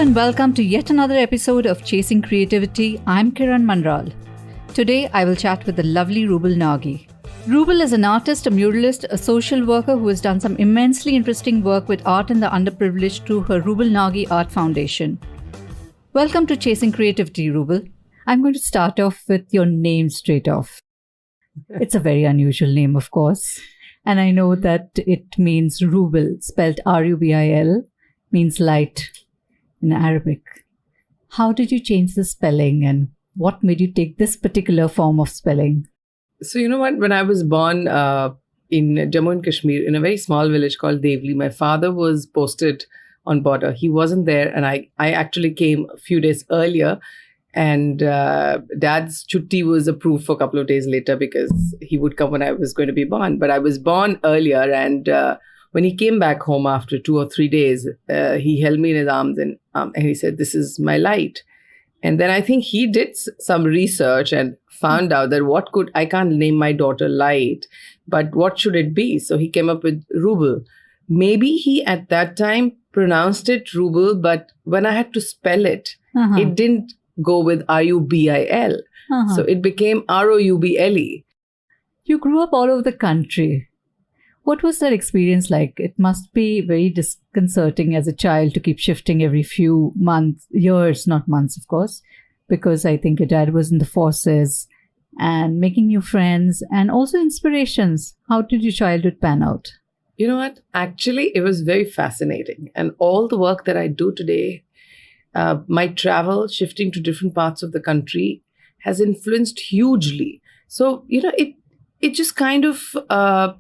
and welcome to yet another episode of Chasing Creativity. I'm Kiran Manral. Today, I will chat with the lovely Rouble Nagi. Rouble is an artist, a muralist, a social worker who has done some immensely interesting work with art and the underprivileged through her Rouble Nagi Art Foundation. Welcome to Chasing Creativity, Rouble. I'm going to start off with your name straight off. It's a very unusual name, of course. And I know that it means Rouble, spelled R-U-B-I-L, means light in Arabic. How did you change the spelling and what made you take this particular form of spelling? So you know what? When I was born in Jammu and Kashmir, in a very small village called Devli, my father was posted on border. He wasn't there, and I actually came a few days earlier. And Dad's chutti was approved for a couple of days later because he would come when I was going to be born. But I was born earlier, and when he came back home after 2 or 3 days, he held me in his arms and he said, "This is my light." And then I think he did some research and found out that I can't name my daughter Light, but what should it be? So he came up with Rouble. Maybe he at that time pronounced it Rouble, but when I had to spell it, it didn't go with R-U-B-I-L. So it became R-O-U-B-L-E. You grew up all over the country. What was that experience like? It must be very disconcerting as a child to keep shifting every few years, not months, of course, because I think your dad was in the forces and making new friends and also inspirations. How did your childhood pan out? You know what? Actually, it was very fascinating. And all the work that I do today, my travel, shifting to different parts of the country has influenced hugely. So, it just kind of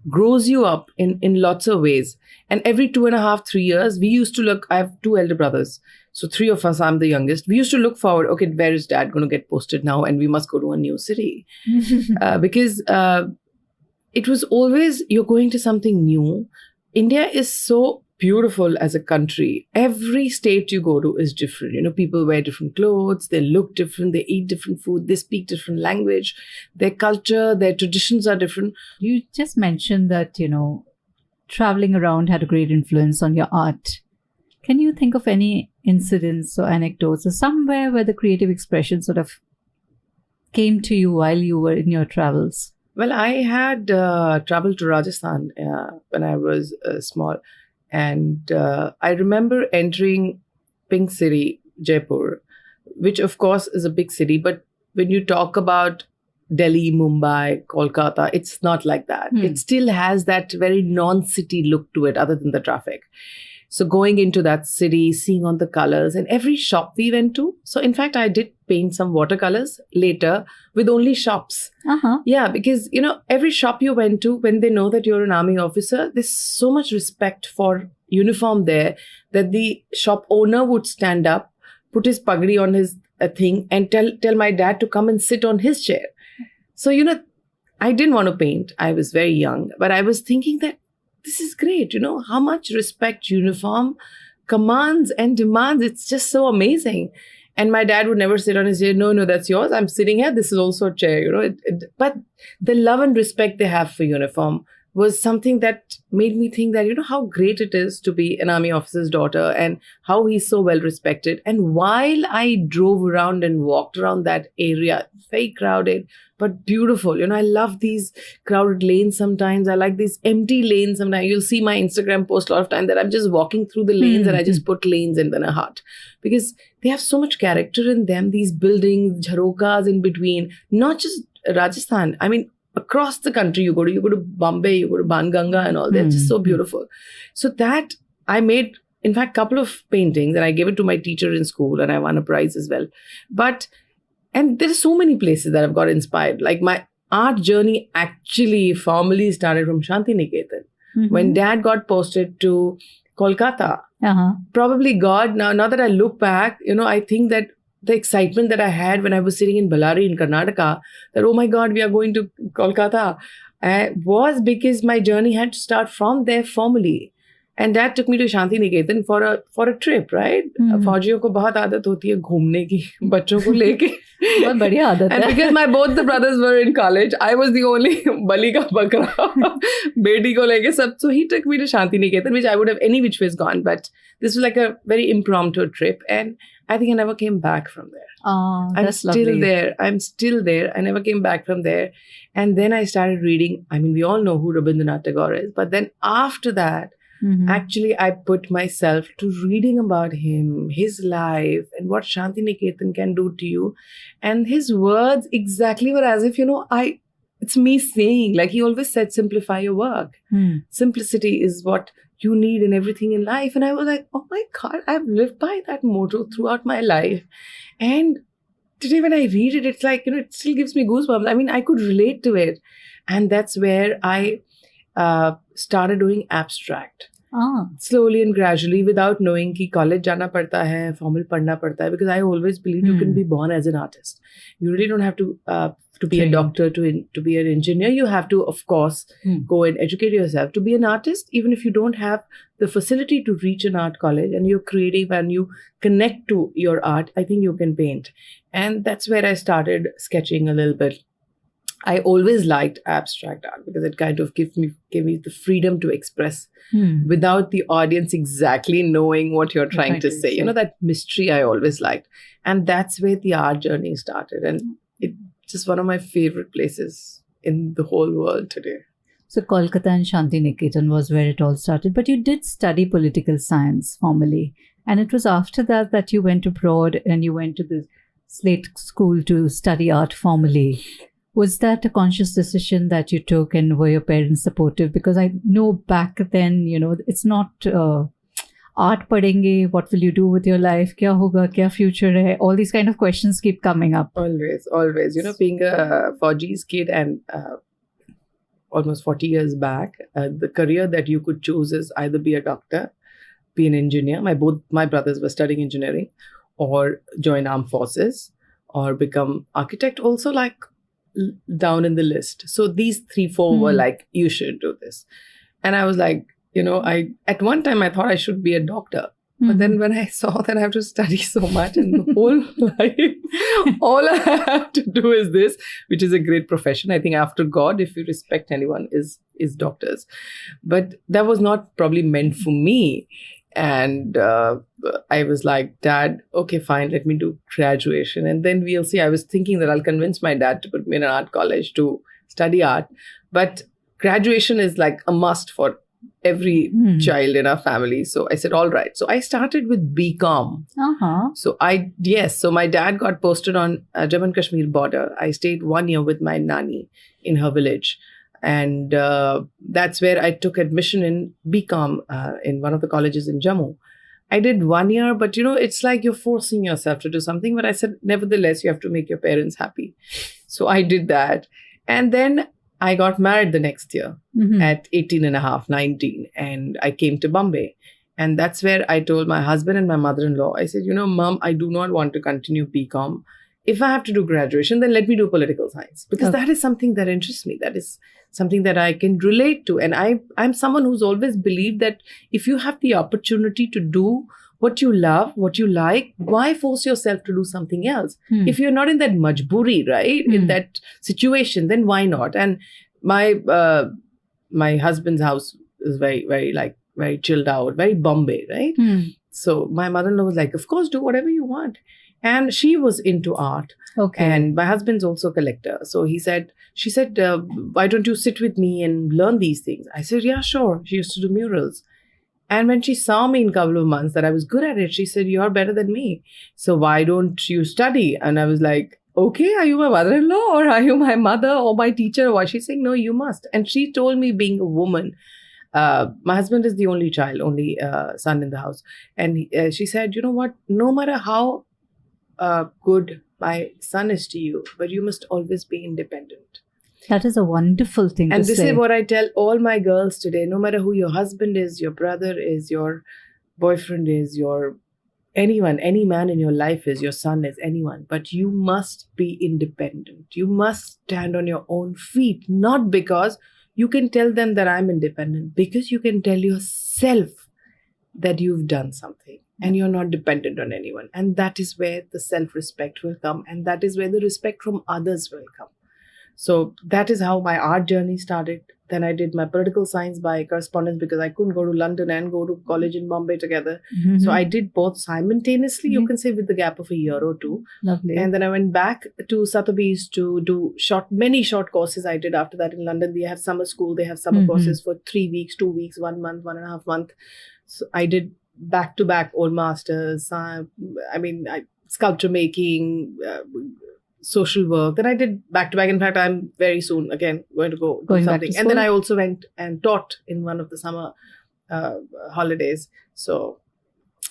grows you up in lots of ways. And every 2.5, 3 years, we used to look, I have 2 elder brothers. So 3 of us, I'm the youngest. We used to look forward, okay, where is dad going to get posted now? And we must go to a new city. Because it was always, you're going to something new. India is so beautiful as a country. Every state you go to is different. People wear different clothes, they look different, they eat different food, they speak different language, their culture, their traditions are different. You just mentioned that, traveling around had a great influence on your art. Can you think of any incidents or anecdotes or somewhere where the creative expression sort of came to you while you were in your travels? Well, I had traveled to Rajasthan when I was small. And I remember entering Pink City, Jaipur, which of course is a big city. But when you talk about Delhi, Mumbai, Kolkata, it's not like that. It still has that very non-city look to it other than the traffic. So going into that city, seeing all the colors and every shop we went to. So in fact, I did paint some watercolors later with only shops. Yeah, because, every shop you went to, when they know that you're an army officer, there's so much respect for uniform there that the shop owner would stand up, put his pagdi on his thing and tell my dad to come and sit on his chair. So, I didn't want to paint. I was very young, but I was thinking that this is great, how much respect uniform commands and demands. It's just so amazing. And my dad would never sit on his chair. No, that's yours. I'm sitting here. This is also a chair, But the love and respect they have for uniform was something that made me think that, how great it is to be an army officer's daughter and how he's so well respected. And while I drove around and walked around that area, very crowded, but beautiful. I love these crowded lanes sometimes. I like these empty lanes sometimes. You'll see my Instagram post a lot of time that I'm just walking through the lanes and I just put lanes and then a heart. Because they have so much character in them, these buildings, jharokas in between, not just Rajasthan. I mean, across the country you go to Bombay, you go to Banganga and all. They're just so beautiful. So that I made, in fact, a couple of paintings and I gave it to my teacher in school and I won a prize as well. And there are so many places that I've got inspired. Like my art journey actually formally started from Shanti Niketan. When dad got posted to Kolkata, probably God, now that I look back, I think that the excitement that I had when I was sitting in Ballari in Karnataka, that, oh my God, we are going to Kolkata, was because my journey had to start from there formally. And Dad took me to Shanti Niketan for a trip, right? फौजियों को बहुत आदत होती है घूमने की बच्चों को लेके. बहुत बढ़िया आदत है. And because both the brothers were in college, I was the only बलि का बकरा बेटी को लेके सब. So he took me to Shanti Niketan, which I would have any which ways gone, but this was like a very impromptu trip, and I think I never came back from there. Oh, that's I'm still lovely. there. I'm still there. I never came back from there. And then I started reading. I mean, we all know who Rabindranath Tagore is. But then after that, actually, I put myself to reading about him, his life, and what Shanti Niketan can do to you. And his words exactly were as if, it's me saying, like he always said, simplify your work. Simplicity is what you need in everything in life. And I was like, oh my God, I've lived by that motto throughout my life. And today when I read it, it's like, it still gives me goosebumps. I mean, I could relate to it. And that's where I started doing abstract. Slowly and gradually, without knowing कि college जाना पड़ता है, formal पढ़ना पड़ता है, because I always believed you can be born as an artist. You really don't have to be a doctor, to be an engineer. You have to, of course, go and educate yourself. To be an artist, even if you don't have the facility to reach an art college and you're creative and you connect to your art, I think you can paint. And that's where I started sketching a little bit. I always liked abstract art because it kind of gave me the freedom to express without the audience exactly knowing what you're trying to say. That mystery I always liked. And that's where the art journey started. And it's just one of my favorite places in the whole world today. So Kolkata and Shanti Niketan was where it all started. But you did study political science formally. And it was after that you went abroad and you went to the Slate School to study art formally. Was that a conscious decision that you took, and were your parents supportive? Because I know back then, it's not art padenge, what will you do with your life? Kya hoga, kya future hai? All these kind of questions keep coming up. Always. Being a Fauji's kid and almost 40 years back, the career that you could choose is either be a doctor, be an engineer. Both my brothers were studying engineering, or join armed forces, or become architect. Also, like down in the list. So these 3-4 were like, you should do this. And I was like, at one time I thought I should be a doctor. But then when I saw that I have to study so much and the whole life, all I have to do is this, which is a great profession. I think after God, if you respect anyone, is doctors. But that was not probably meant for me. And I was like, Dad, okay, fine, let me do graduation. And then we'll see. I was thinking that I'll convince my dad to put me in an art college to study art. But graduation is like a must for every child in our family. So I said, all right. So I started with BCom. So my dad got posted on Jammu and Kashmir border. I stayed 1 year with my nani in her village. And that's where I took admission in BCom in one of the colleges in Jammu. I did 1 year, but it's like you're forcing yourself to do something. But I said, nevertheless, you have to make your parents happy. So I did that. And then I got married the next year at 18 and a half, 19. And I came to Bombay. And that's where I told my husband and my mother-in-law, I said, Mom, I do not want to continue BCom. If I have to do graduation, then let me do political science. Because that is something that interests me. That is something that I can relate to. And I'm someone who's always believed that if you have the opportunity to do what you love, what you like, why force yourself to do something else? If you're not in that majburi, right, in that situation, then why not? And my husband's house is very, very, very chilled out, very Bombay, right? So my mother-in-law was like, of course, do whatever you want. And she was into art. Okay. And my husband's also a collector. So she said, why don't you sit with me and learn these things? I said, yeah, sure. She used to do murals. And when she saw me in a couple of months that I was good at it, she said, you're better than me. So why don't you study? And I was like, okay, are you my mother-in-law or are you my mother or my teacher? Why? She's saying, no, you must. And she told me, being a woman, my husband is the only child, only son in the house. And she said, you know what, no matter how good my son is to you, but you must always be independent. That is a wonderful thing to say. And this is what I tell all my girls today. No matter who your husband is, your brother is, your boyfriend is, your anyone, any man in your life is, your son is, anyone. But you must be independent. You must stand on your own feet. Not because you can tell them that I'm independent. Because you can tell yourself that you've done something and you're not dependent on anyone. And that is where the self-respect will come, and that is where the respect from others will come. So that is how my art journey started. Then I did my political science by correspondence because I couldn't go to London and go to college in Bombay together. Mm-hmm. So I did both simultaneously, you can say, with the gap of a year or two. Lovely. And then I went back to Sotheby's to do many short courses I did after that in London. They have summer school, they have summer courses for 3 weeks, 2 weeks, 1 month, 1.5 months. So I did back-to-back old masters. Sculpture making, social work. Then I did back-to-back. In fact, I'm very soon again going to go do something. And then I also went and taught in one of the summer holidays. So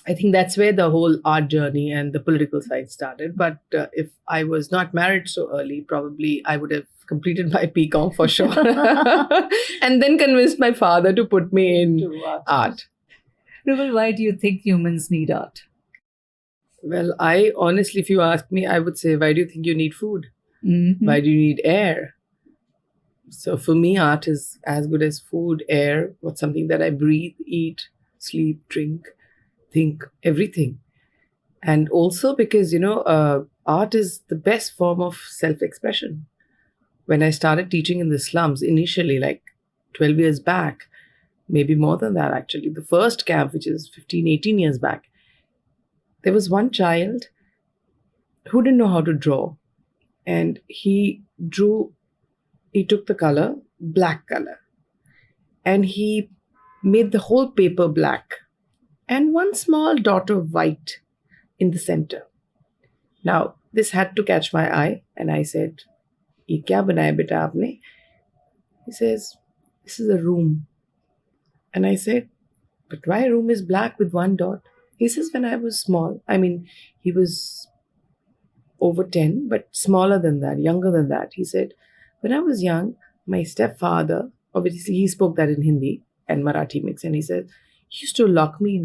I think that's where the whole art journey and the political side started. But if I was not married so early, probably I would have completed my BCom for sure. And then convinced my father to put me in art. Rouble, why do you think humans need art? Well, I honestly, if you ask me, I would say, why do you think you need food? Mm-hmm. Why do you need air? So for me, art is as good as food, air, what's something that I breathe, eat, sleep, drink, think, everything. And also because, art is the best form of self-expression. When I started teaching in the slums, initially, like 12 years back, maybe more than that actually, the first camp, which is 15, 18 years back, there was one child who didn't know how to draw. And he took the color, black color, and he made the whole paper black and one small dot of white in the center. Now, this had to catch my eye, and I said, "Ye kya banaya beta aapne?" He says, "This is a room." And I said, "But why a room is black with one dot?" He says, "When I was small," he was over 10, but smaller than that, younger than that. He said, "When I was young, my stepfather," obviously he spoke that in Hindi and Marathi mix, and he said, he used to lock me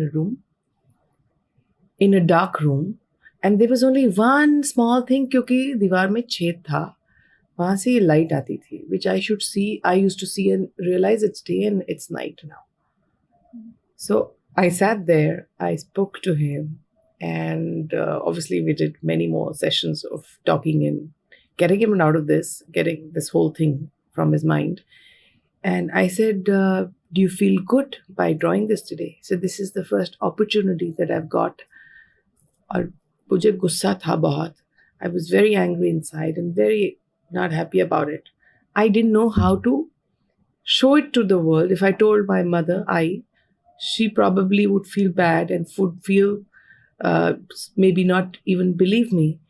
in a dark room, and there was only one small thing, क्योंकि दीवार में छेद था, वहाँ से ये light आती थी, which I used to see and realize it's day and it's night now." So I sat there, I spoke to him, and obviously we did many more sessions of talking and getting him out of this, getting this whole thing from his mind. And I said, "Do you feel good by drawing this today?" He said, "This is the first opportunity that I've got." और मुझे गुस्सा था बहुत. I was very angry inside and very not happy about it. I didn't know how to show it to the world. If I told my mother, she probably would feel bad and would feel maybe not even believe me.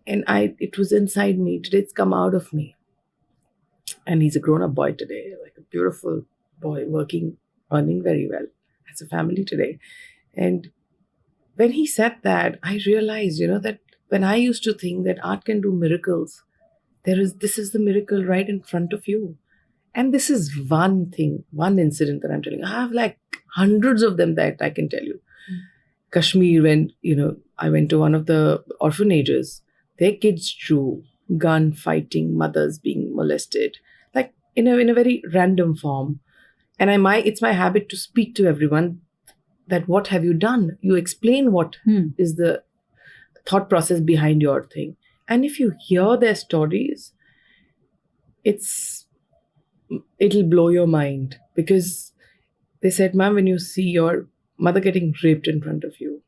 And it was inside me. Today it's come out of me. And he's a grown-up boy today, like a beautiful boy, working, earning very well, has a family today. And when he said that, I realized, that when I used to think that art can do miracles, this is the miracle right in front of you. And this is one thing, one incident that I'm telling you. I have like hundreds of them that I can tell you. Kashmir, when, I went to one of the orphanages, their kids drew gun fighting, mothers being molested, like in a very random form. And it's my habit to speak to everyone that what have you done? You explain what is the thought process behind your thing. And if you hear their stories, it'll blow your mind, because they said, "Ma'am, when you see your mother getting raped in front of you,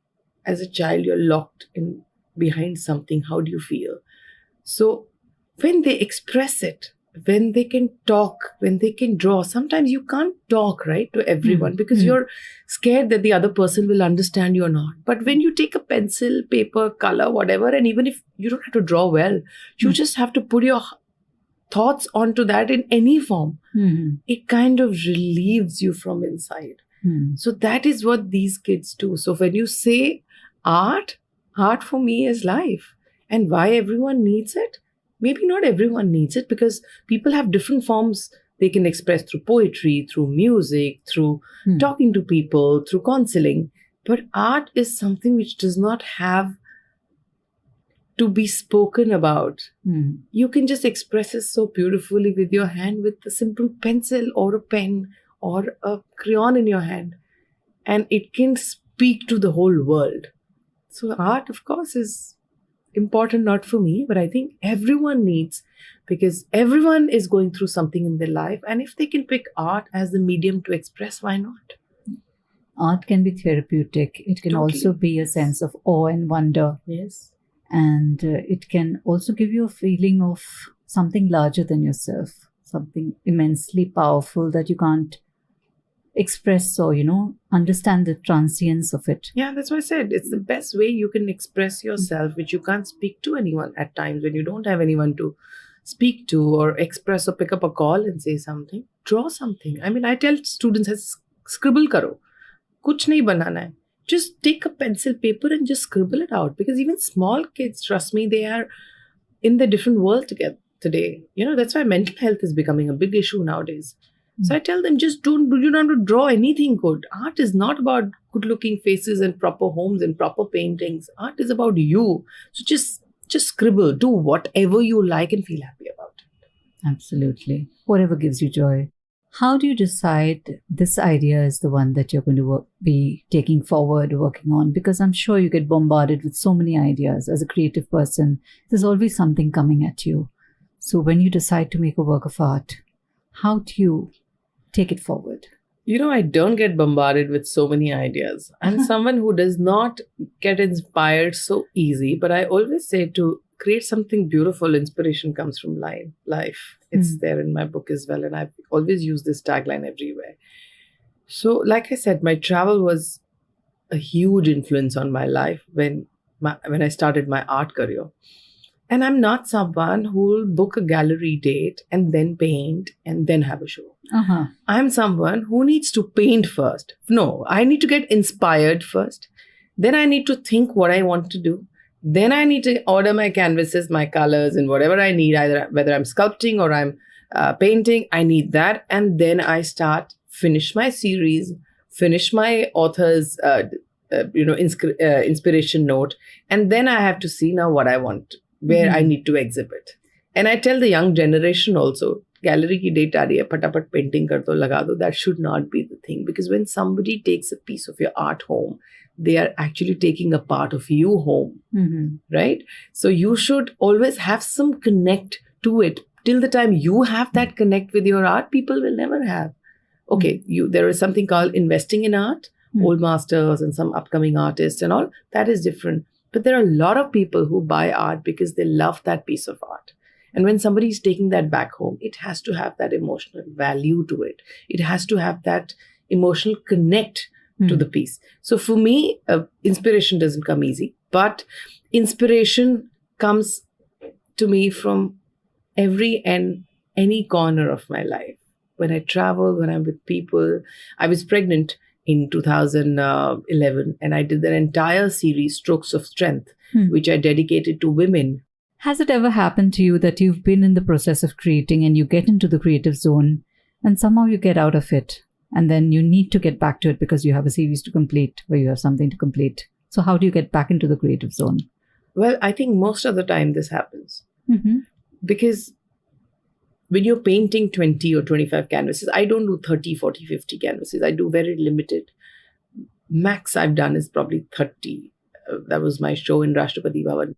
as a child, you're locked in behind something. How do you feel?" So when they express it, when they can talk, when they can draw, sometimes you can't talk, right, to everyone because you're scared that the other person will understand you or not. But when you take a pencil, paper, color, whatever, and even if you don't have to draw well, you just have to put your thoughts onto that in any form. It kind of relieves you from inside. So that is what these kids do. So when you say art for me is life. And why everyone needs it? Maybe not everyone needs it, because people have different forms they can express through poetry, through music, through talking to people, through counseling. But art is something which does not have to be spoken about. You can just express it so beautifully with your hand, with a simple pencil or a pen or a crayon in your hand. and it can speak to the whole world. So art, of course, is important not for me, but I think everyone needs, because everyone is going through something in their life, and if they can pick art as the medium to express, why not? Art can be therapeutic. It can Totally. also be a sense of awe and wonder. Yes. And it can also give you a feeling of something larger than yourself, something immensely powerful that you can't express or, understand the transience of it. Yeah, that's why I said it's the best way you can express yourself, which you can't speak to anyone at times when you don't have anyone to speak to or express or pick up a call and say something. Draw something. I mean, I tell students, scribble karo. Kuch nahi banana hai. Just take a pencil, paper and just scribble it out. Because even small kids, trust me, they are in the different world today. That's why mental health is becoming a big issue nowadays. So I tell them, you don't have to draw anything good. Art is not about good looking faces and proper homes and proper paintings. Art is about you. So just scribble, do whatever you like and feel happy about it. Absolutely. Whatever gives you joy. How do you decide this idea is the one that you're going to be taking forward, working on? Because I'm sure you get bombarded with so many ideas. As a creative person, there's always something coming at you. So when you decide to make a work of art, how do you take it forward? I don't get bombarded with so many ideas. I'm someone who does not get inspired so easy, but I always say to create something beautiful, inspiration comes from life. It's there in my book as well, and I've always used this tagline everywhere. So, like I said, my travel was a huge influence on my life when I started my art career. And I'm not someone who will book a gallery date and then paint and then have a show. I'm someone who needs to paint first. No, I need to get inspired first. Then I need to think what I want to do. Then I need to order my canvases, my colors, and whatever I need, either whether I'm sculpting or I'm painting, I need that. And then I finish my series, finish my author's, inspiration note. And then I have to see now what I want, where I need to exhibit. And I tell the young generation also, gallery ki date aa rahi hai, patapat painting kar do, laga do. That should not be the thing. Because when somebody takes a piece of your art home, they are actually taking a part of you home, right? So you should always have some connect to it. Till the time you have that connect with your art, people will never have. Okay, there is something called investing in art, old masters and some upcoming artists and all. That is different. But there are a lot of people who buy art because they love that piece of art. And when somebody is taking that back home, it has to have that emotional value to it. It has to have that emotional connect to the piece. So for me, inspiration doesn't come easy, but inspiration comes to me from every and any corner of my life. When I travel, when I'm with people. I was pregnant in 2011 and I did that entire series, Strokes of Strength, which I dedicated to women. Has it ever happened to you that you've been in the process of creating and you get into the creative zone and somehow you get out of it? And then you need to get back to it because you have a series to complete, where you have something to complete. So how do you get back into the creative zone? Well, I think most of the time this happens. Because when you're painting 20 or 25 canvases, I don't do 30, 40, 50 canvases. I do very limited. Max I've done is probably 30. That was my show in Rashtrapati Bhavan.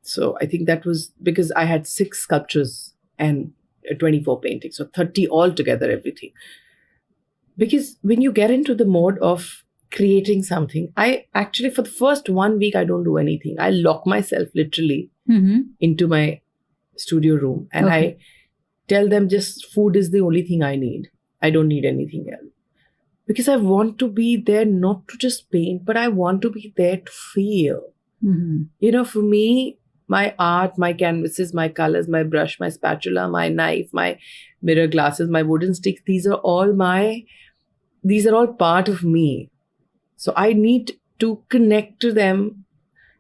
So I think that was because I had 6 sculptures and 24 paintings. So 30 altogether, everything. Because when you get into the mode of creating something, I actually, for the first 1 week, I don't do anything. I lock myself literally into my studio room and I tell them just food is the only thing I need. I don't need anything else. Because I want to be there not to just paint, but I want to be there to feel. For me, my art, my canvases, my colors, my brush, my spatula, my knife, my mirror glasses, my wooden sticks, these are all part of me. So I need to connect to them,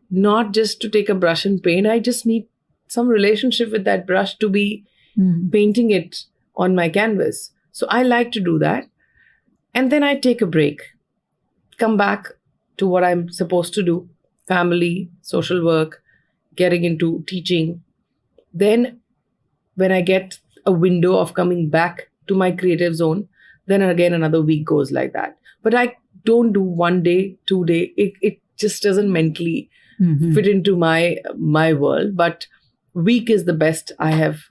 not just to take a brush and paint. I just need some relationship with that brush to be painting it on my canvas. So I like to do that. And then I take a break, come back to what I'm supposed to do, family, social work, getting into teaching. Then when I get a window of coming back to my creative zone, then again another week goes like that. But I don't do 1 day, 2 day. It just doesn't mentally fit into my world. But week is the best I have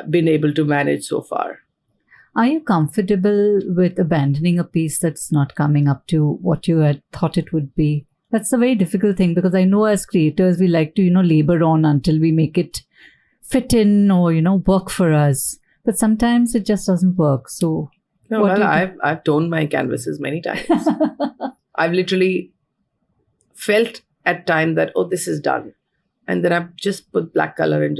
been able to manage so far. Are you comfortable with abandoning a piece that's not coming up to what you had thought it would be? That's a very difficult thing, because I know as creators, we like to, labor on until we make it fit in or, work for us. But sometimes it just doesn't work. So, no, well, I've toned my canvases many times. I've literally felt at time that, oh, this is done. And then I've just put black color and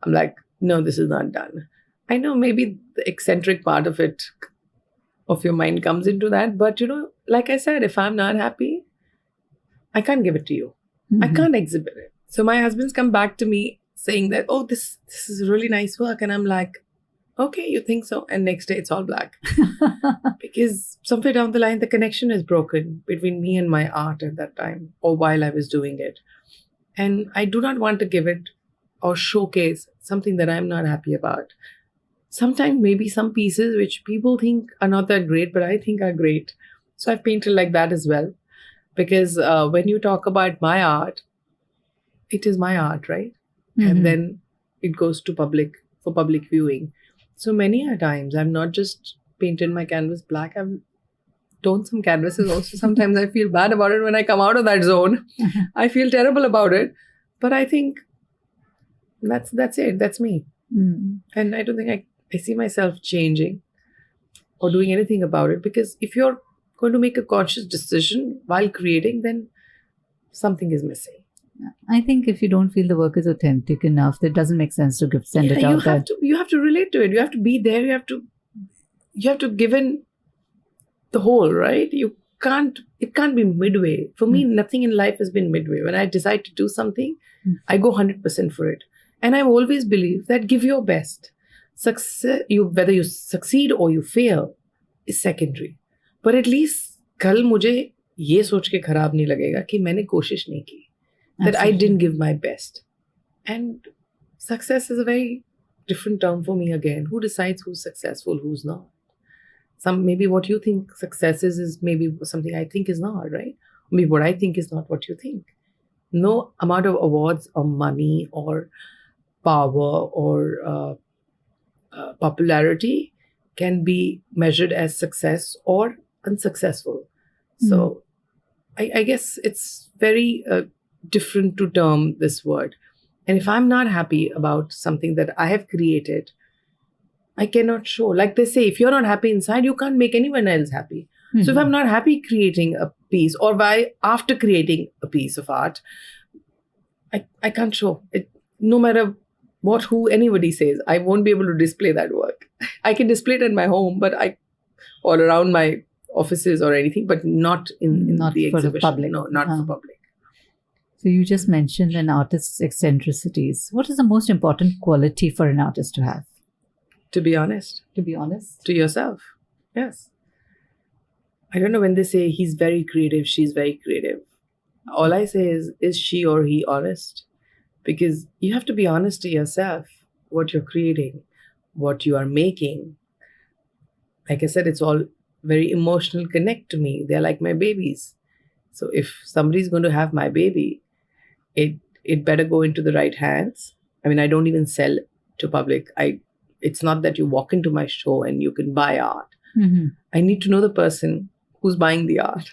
I'm like, no, this is not done. I know maybe the eccentric part of it, of your mind comes into that. But, like I said, if I'm not happy, I can't give it to you. I can't exhibit it. So my husband's come back to me saying that, oh, this is really nice work. And I'm like, okay, you think so? And next day it's all black. Because somewhere down the line, the connection is broken between me and my art at that time, or while I was doing it. And I do not want to give it or showcase something that I'm not happy about. Sometimes maybe some pieces which people think are not that great, but I think are great. So I've painted like that as well. Because when you talk about my art, it is my art, right? And then it goes to for public viewing. So many a times I've not just painted my canvas black, I've toned some canvases also. Sometimes I feel bad about it when I come out of that zone. I feel terrible about it. But I think that's it. That's me. And I don't think I see myself changing or doing anything about it, because if you're going to make a conscious decision while creating, then something is missing. I think if you don't feel the work is authentic enough, it doesn't make sense to send it out there. You have to relate to it. You have to be there. You have to give in the whole, right? It can't be midway. For me, nothing in life has been midway. When I decide to do something, I go 100% for it. And I've always believed that give your best. Success, whether you succeed or you fail, is secondary. But at least कल मुझे ये सोच के खराब नहीं लगेगा कि मैंने कोशिश नहीं की. That I didn't give my best. And success is a very different term for me again. Who decides who's successful, who's not? Maybe what you think success is maybe something I think is not, right? Maybe what I think is not what you think. No amount of awards or money or power or popularity can be measured as success or unsuccessful. So I guess it's very different to term this word. And if I'm not happy about something that I have created, I cannot show. Like they say, if you're not happy inside, you can't make anyone else happy. So if I'm not happy creating a piece, or after creating a piece of art, I can't show it. No matter who anybody says, I won't be able to display that work. I can display it in my home, or around my offices or anything, but not in the exhibition. The public. No, not for public. So you just mentioned an artist's eccentricities. What is the most important quality for an artist to have? To be honest. To be honest? To yourself. Yes. I don't know when they say he's very creative, she's very creative. All I say is she or he honest? Because you have to be honest to yourself, what you're creating, what you are making. Like I said, it's all very emotional connect to me. They're like my babies. So if somebody's going to have my baby, it better go into the right hands. I mean, I don't even sell to public. It's not that you walk into my show and you can buy art. I need to know the person who's buying the art.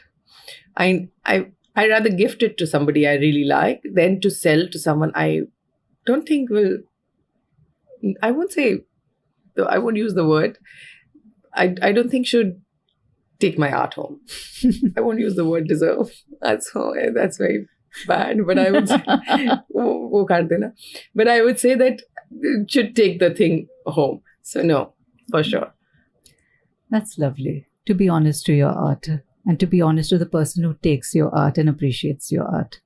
I'd rather gift it to somebody I really like than to sell to someone I don't think I won't use the word. I don't think should take my art home. I won't use the word deserve. That's very bad. But I would say, but I would say that it should take the thing home. So no, for sure. That's lovely. To be honest to your art, and to be honest to the person who takes your art and appreciates your art.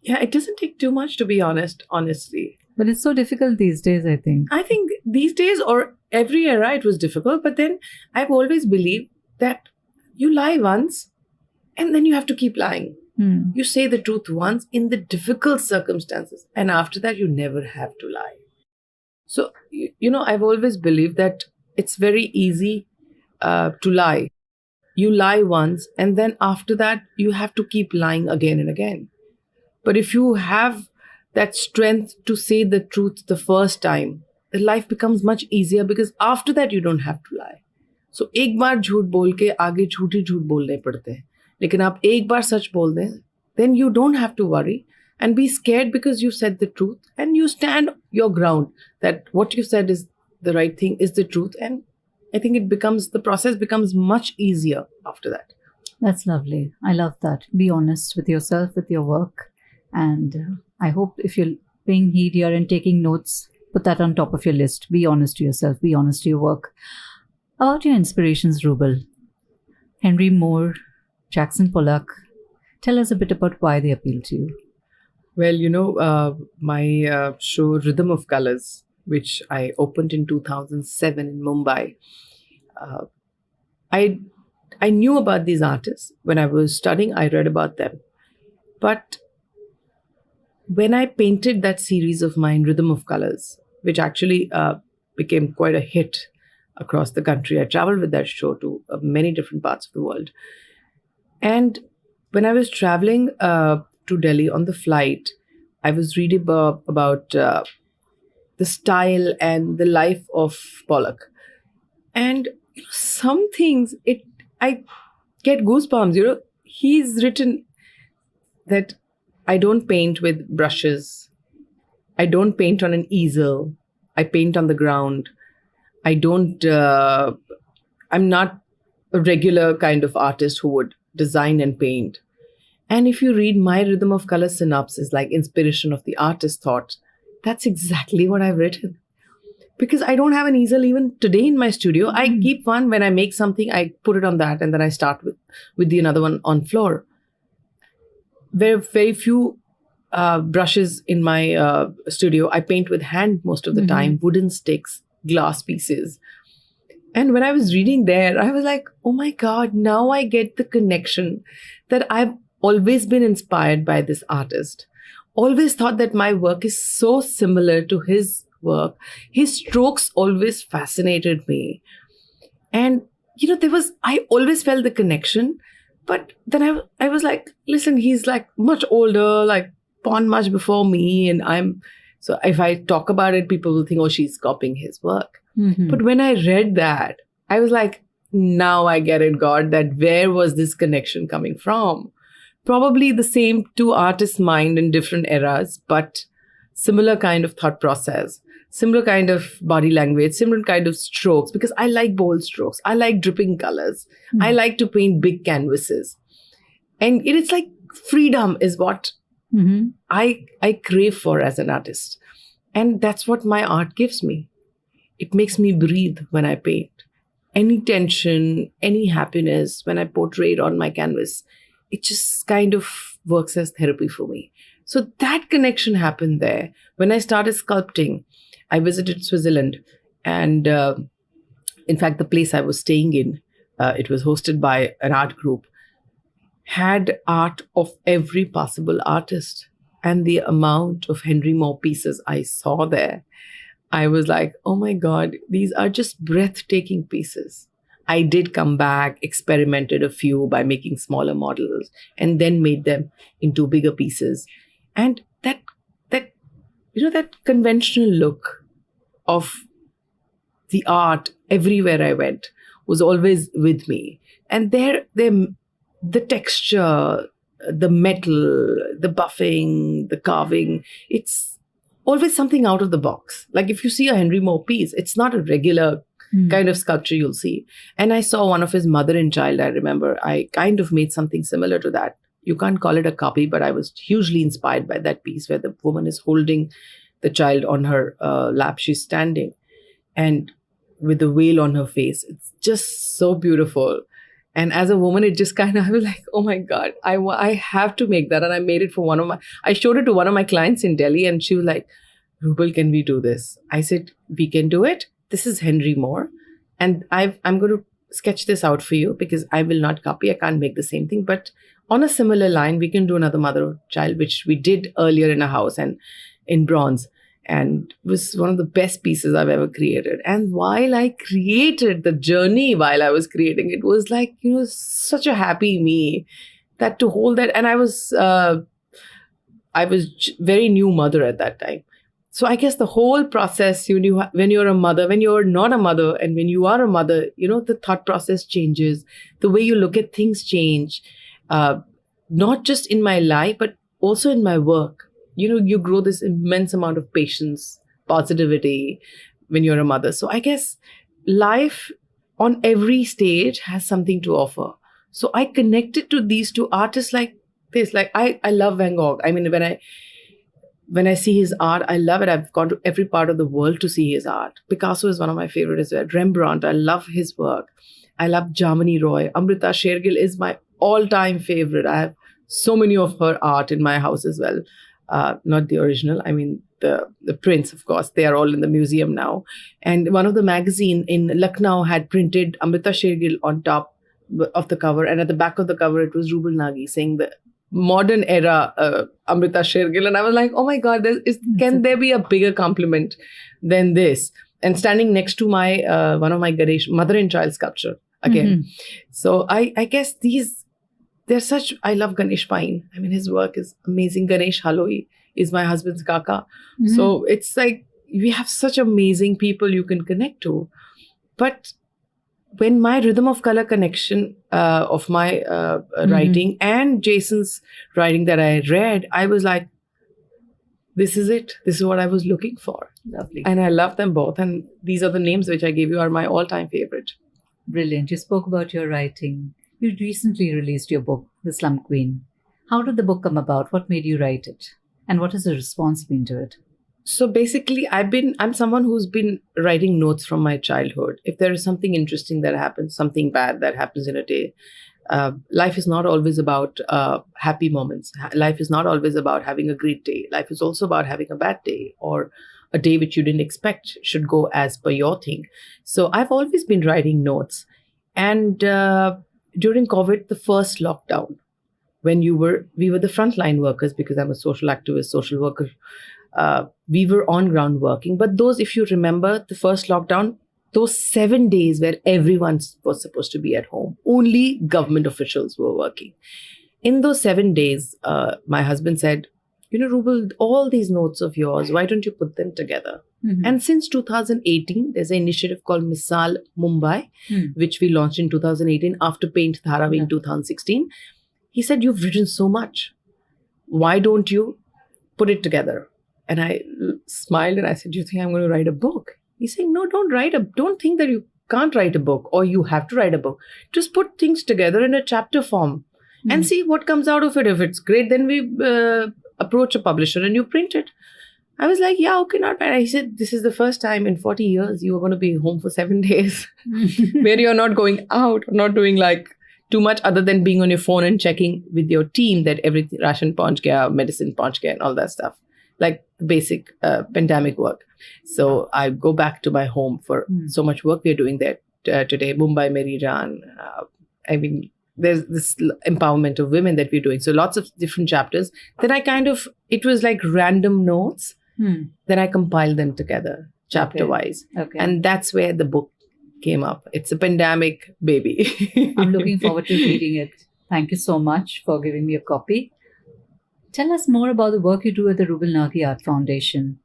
Yeah, it doesn't take too much to be honest, honestly. But it's so difficult these days, I think. I think these days, or every era, it was difficult. But then I've always believed that you lie once and then you have to keep lying. You say the truth once in the difficult circumstances, and after that you never have to lie. So, I've always believed that it's very easy to lie. you lie once, and then after that, you have to keep lying again and again. But if you have that strength to say the truth the first time, the life becomes much easier because after that, you don't have to lie. So एक बार झूठ बोल के आगे झूठी झूठ बोलने पड़ते हैं. लेकिन आप एक बार सच बोल दें, then you don't have to worry and be scared because you said the truth and you stand your ground that what you said is the right thing, is the truth. And I think the process becomes much easier after that. That's lovely. I love that. Be honest with yourself, with your work. And I hope if you're paying heed here and taking notes, put that on top of your list. Be honest to yourself. Be honest to your work. About your inspirations, Rouble. Henry Moore, Jackson Pollock. Tell us a bit about why they appeal to you. Well, my show Rhythm of Colors, which I opened in 2007 in Mumbai. I knew about these artists. When I was studying, I read about them. But when I painted that series of mine, Rhythm of Colors, which actually became quite a hit across the country, I traveled with that show to many different parts of the world. And when I was traveling to Delhi on the flight, I was reading about the style and the life of Pollock. And some things, I get goosebumps. He's written that I don't paint with brushes. I don't paint on an easel. I paint on the ground. I'm not a regular kind of artist who would design and paint. And if you read my Rhythm of Color synopsis, like inspiration of the artist thought, that's exactly what I've written. Because I don't have an easel even today in my studio. I keep one. When I make something, I put it on that and then I start with the another one on floor. Very few brushes in my studio. I paint with hand most of the time, wooden sticks, glass pieces. And when I was reading there, I was like, oh my God, now I get the connection that I've always been inspired by this artist. Always thought that my work is so similar to his work. His strokes always fascinated me. And, I always felt the connection. But then I was like, listen, he's like much older, like born much before me. And so if I talk about it, people will think, oh, she's copying his work. But when I read that, I was like, now I get it, God, that where was this connection coming from? Probably the same two artists' mind in different eras, but similar kind of thought process, similar kind of body language, similar kind of strokes, because I like bold strokes. I like dripping colors. I like to paint big canvases. And it's like freedom is what I crave for as an artist. And that's what my art gives me. It makes me breathe when I paint. Any tension, any happiness, when I portray it on my canvas, it just kind of works as therapy for me. So that connection happened there. When I started sculpting, I visited Switzerland. And in fact, the place I was staying in, it was hosted by an art group, had art of every possible artist. And the amount of Henry Moore pieces I saw there, I was like, oh my God, these are just breathtaking pieces. I did come back, experimented a few by making smaller models, and then made them into bigger pieces. And that conventional look of the art everywhere I went was always with me. And the texture, the metal, the buffing, the carving, it's always something out of the box. Like if you see a Henry Moore piece, it's not a regular kind of sculpture you'll see. And I saw one of his mother and child, I remember. I kind of made something similar to that. You can't call it a copy, but I was hugely inspired by that piece where the woman is holding the child on her lap. She's standing and with the veil on her face. It's just so beautiful. And as a woman, it just I was like, oh my God, I have to make that. And I made it for I showed it to one of my clients in Delhi and she was like, Rouble, can we do this? I said, we can do it. This is Henry Moore. And I'm going to sketch this out for you because I will not copy. I can't make the same thing. But on a similar line, we can do another mother or child, which we did earlier in a house and in bronze. and it was one of the best pieces I've ever created. And while I created the journey, while I was creating, it was like, such a happy me that to hold that. And I was very new mother at that time. So I guess the whole process, when you're a mother, when you're not a mother, and when you are a mother, the thought process changes, the way you look at things change, not just in my life, but also in my work. You grow this immense amount of patience, positivity when you're a mother. So I guess life on every stage has something to offer. So I connected to these two artists like this. Like I love Van Gogh. I mean, when I see his art, I love it. I've gone to every part of the world to see his art. Picasso is one of my favorites as well. Rembrandt, I love his work. I love Jamini Roy. Amrita Shergill is my all-time favorite. I have so many of her art in my house as well. Not the original. I mean, the prints, of course. They are all in the museum now. And one of the magazine in Lucknow had printed Amrita Shergill on top of the cover. And at the back of the cover, it was Rouble Nagi saying the modern era Amrita Shergill. And I was like, oh my God, can there be a bigger compliment than this? And standing next to my one of my Ganesh mother and child sculpture again. Mm-hmm. So I guess I love Ganesh Pine. I mean, his work is amazing. Ganesh Haloi is my husband's kaka. Mm-hmm. So it's like we have such amazing people you can connect to. But when my rhythm of color connection of my writing and Jason's writing that I read, I was like, this is it. This is what I was looking for. Lovely. And I love them both. And these are the names which I gave you are my all-time favorite. Brilliant. You spoke about your writing. You recently released your book, The Slum Queen. How did the book come about? What made you write it? And what has the response been to it? So basically, I'm someone who's been writing notes from my childhood. If there is something interesting that happens, something bad that happens in a day, life is not always about happy moments. Life is not always about having a great day. Life is also about having a bad day or a day which you didn't expect should go as per your thing. So I've always been writing notes. And during COVID, the first lockdown, when we were the frontline workers, because I'm a social activist, social worker, we were on ground working. But if you remember the first lockdown, those 7 days where everyone was supposed to be at home, only government officials were working. In those 7 days, my husband said, Rouble, all these notes of yours, why don't you put them together? Mm-hmm. And since 2018, there's an initiative called Misal Mumbai, which we launched in 2018 after Paint Dharavi in 2016. He said, you've written so much. Why don't you put it together? And I smiled and I said, do you think I'm going to write a book? He's saying, no, don't think that you can't write a book or you have to write a book. Just put things together in a chapter form and see what comes out of it. If it's great, then we approach a publisher and you print it. I was like, yeah, okay, not bad. He said, this is the first time in 40 years you are going to be home for 7 days where you're not going out, not doing like too much other than being on your phone and checking with your team that everything, ration pahunch gaya, medicine pahunch gaya and all that stuff. Like basic pandemic work. So I go back to my home for so much work we're doing there today. Mumbai Meri Jaan. I mean, there's this empowerment of women that we're doing. So lots of different chapters. Then it was like random notes. Then I compiled them together chapter wise. Okay. And that's where the book came up. It's a pandemic baby. I'm looking forward to reading it. Thank you so much for giving me a copy. Tell us more about the work you do at the Rouble Nagi Art Foundation.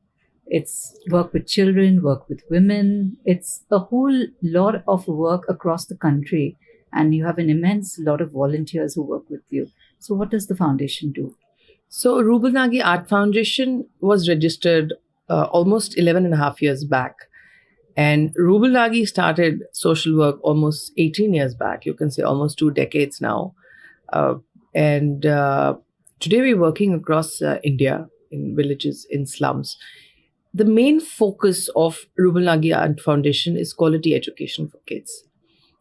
It's work with children, work with women. It's a whole lot of work across the country. And you have an immense lot of volunteers who work with you. So what does the foundation do? So Rouble Nagi Art Foundation was registered almost 11 and a half years back. And Rouble Nagi started social work almost 18 years back. You can say almost 2 decades now. Today we're working across India in villages, in slums. The main focus of Rouble Nagi Art Foundation is quality education for kids.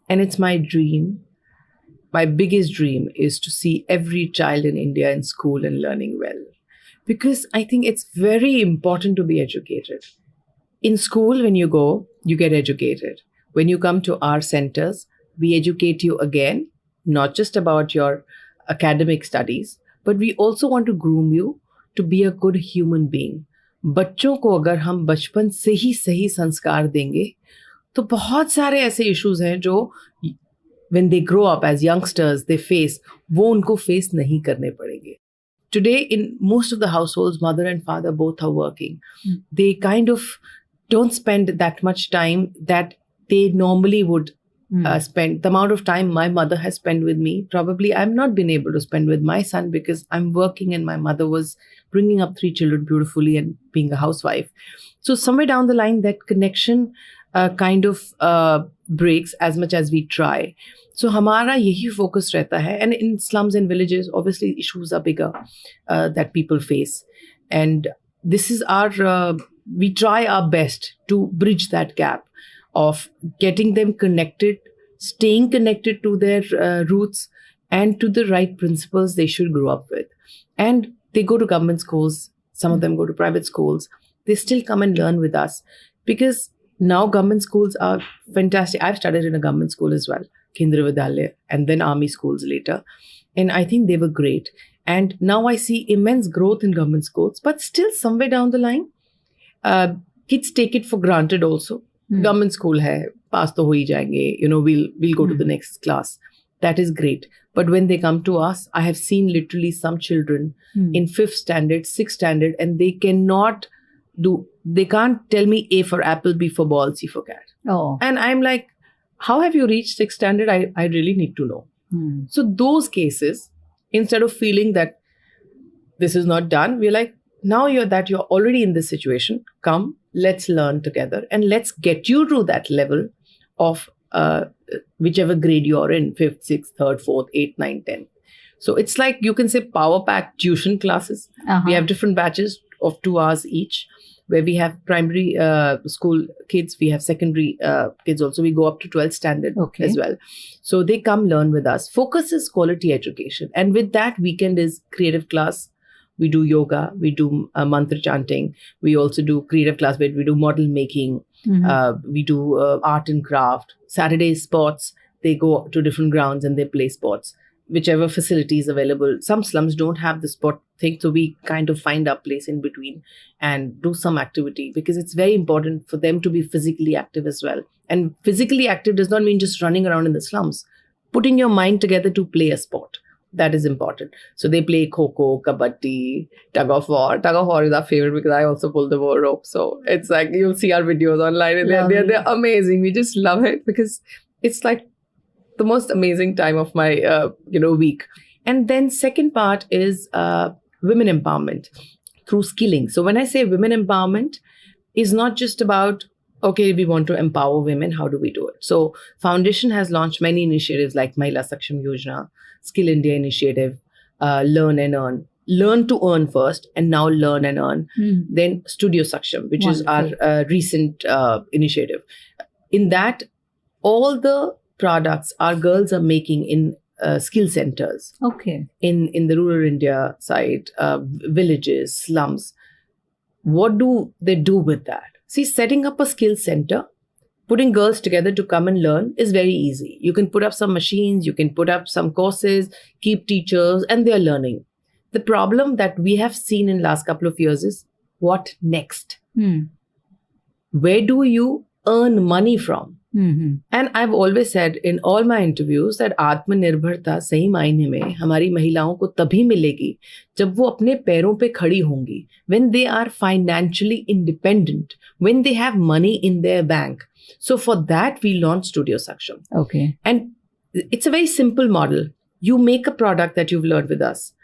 And it's my dream. My biggest dream is to see every child in India in school and learning well. Because I think it's very important to be educated. In school, when you go, you get educated. When you come to our centers, we educate you again, not just about your academic studies, but we also want to groom you to be a good human being, बच्चों को अगर हम बचपन से ही सही संस्कार देंगे तो बहुत सारे ऐसे इश्यूज हैं जो when they grow up as youngsters they face, वो उनको फेस नहीं करने पड़ेंगे. Today in most of the households, mother and father both are working. They kind of don't spend that much time that they normally would spend. The amount of time my mother has spent with me, probably I've not been able to spend with my son because I'm working and my mother was bringing up 3 children beautifully and being a housewife. So somewhere down the line, that connection kind of breaks as much as we try. So हमारा यही focus रहता है. And in slums and villages, obviously issues are bigger that people face. And this is our, we try our best to bridge that gap of getting them connected, staying connected to their roots and to the right principles they should grow up with. And they go to government schools, some of them go to private schools. They still come and learn with us because now government schools are fantastic. I've studied in a government school as well, Kendra Vidyalaya, and then army schools later. And I think they were great. And now I see immense growth in government schools, but still somewhere down the line, kids take it for granted also. Government school hai, pass to ho hi jayenge, we'll go to the next class. That is great. But when they come to us, I have seen literally some children in 5th standard, 6th standard, and they can't tell me A for apple, B for ball, C for cat. Oh. And I'm like, how have you reached 6th standard? I really need to know. So those cases, instead of feeling that this is not done, we're like, now you're already in this situation, come, let's learn together and let's get you to that level of whichever grade you're in, 5th, 6th, 3rd, 4th, 8th, 9th, 10th. So it's like you can say power pack tuition classes. We have different batches of 2 hours each where we have primary school kids, we have secondary kids also. We go up to 12th standard as well. So they come learn with us. Focus is quality education. And with that, weekend is creative class. We do yoga, we do mantra chanting. We also do creative class where we do model making. We do art and craft. Saturday sports. They go to different grounds and they play sports. Whichever facility is available. Some slums don't have the sport thing. So we kind of find our place in between and do some activity because it's very important for them to be physically active as well. And physically active does not mean just running around in the slums. Putting your mind together to play a sport. That is important. So they play kho-kho, kabaddi, tug of war. Tug of war is our favorite because I also pull the war rope. So it's like you'll see our videos online and they're amazing. We just love it because it's like the most amazing time of my week. And then second part is women empowerment through skilling. So when I say women empowerment, is not just about okay, we want to empower women. How do we do it? So Foundation has launched many initiatives like Mahila Saksham Yojana, Skill India Initiative, Learn and Earn. Learn to earn first and now learn and earn. Then Studio Saksham, which is our recent initiative. In that, all the products our girls are making in skill centers. Okay. In the rural India side, villages, slums. What do they do with that? See, setting up a skill center, putting girls together to come and learn is very easy. You can put up some machines, you can put up some courses, keep teachers, and they're learning. The problem that we have seen in last couple of years is what next? Where do you earn money from? And I've always said in all my interviews that आत्मनिर्भरता सही मायने में हमारी महिलाओं को तभी मिलेगी जब वो अपने पैरों पे खड़ी होंगी. When they are financially independent, when they have money in their bank. So for that, we launched Studio Saksham. Okay. And it's a very simple model. You make a product that you've learned with us.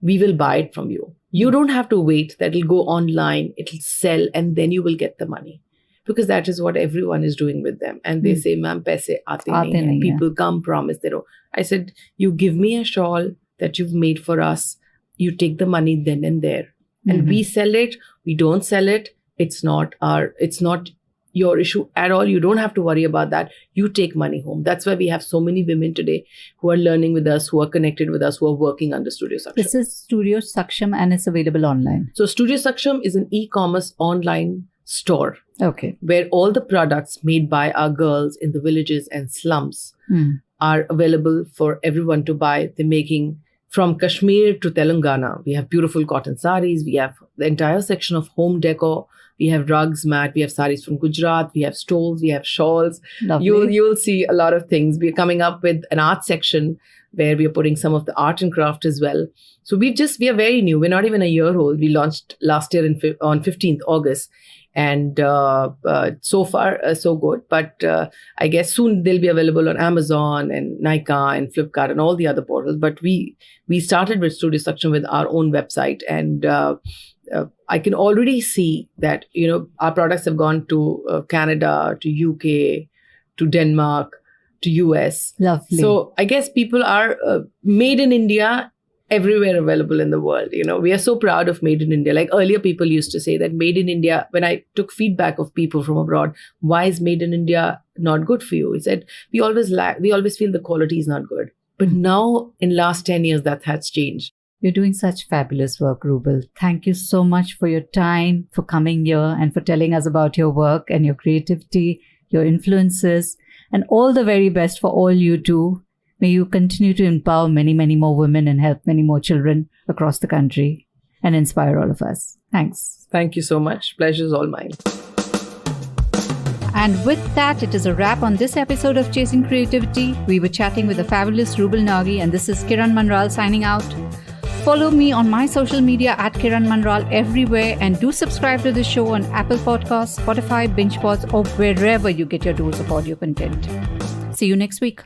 We will buy it from you. You don't have to wait. That will go online. It'll sell and then you will get the money. Because that is what everyone is doing with them. And they say, ma'am, paise aate nahi hai. People come, promise they don't. I said, you give me a shawl that you've made for us. You take the money then and there. And we sell it. We don't sell it. It's not your issue at all. You don't have to worry about that. You take money home. That's why we have so many women today who are learning with us, who are connected with us, who are working under Studio Saksham. This is Studio Saksham and it's available online. So Studio Saksham is an e-commerce online store. Okay. Where all the products made by our girls in the villages and slums are available for everyone to buy. They're making from Kashmir to Telangana. We have beautiful cotton saris. We have the entire section of home decor. We have rugs, mat, we have saris from Gujarat, we have stoles, we have shawls. Lovely. You'll see a lot of things. We're coming up with an art section where we are putting some of the art and craft as well. So we are very new. We're not even a year old. We launched last year on 15th August. And so far, so good. But I guess soon they'll be available on Amazon and Nykaa and Flipkart and all the other portals. But we started with Studio Suction with our own website. And I can already see that, our products have gone to Canada, to UK, to Denmark, to US. Lovely. So I guess people are made in India everywhere available in the world. We are so proud of Made in India. Like earlier people used to say that Made in India, when I took feedback of people from abroad, why is Made in India not good for you? He said, we always feel the quality is not good. But now in last 10 years, that has changed. You're doing such fabulous work, Rouble. Thank you so much for your time, for coming here and for telling us about your work and your creativity, your influences, and all the very best for all you do. May you continue to empower many, many more women and help many more children across the country and inspire all of us. Thanks. Thank you so much. Pleasure is all mine. And with that, it is a wrap on this episode of Chasing Creativity. We were chatting with the fabulous Rouble Nagi, and this is Kiran Manral signing out. Follow me on my social media at Kiran Manral everywhere, and do subscribe to the show on Apple Podcasts, Spotify, Bingepods, or wherever you get your dose of audio content. See you next week.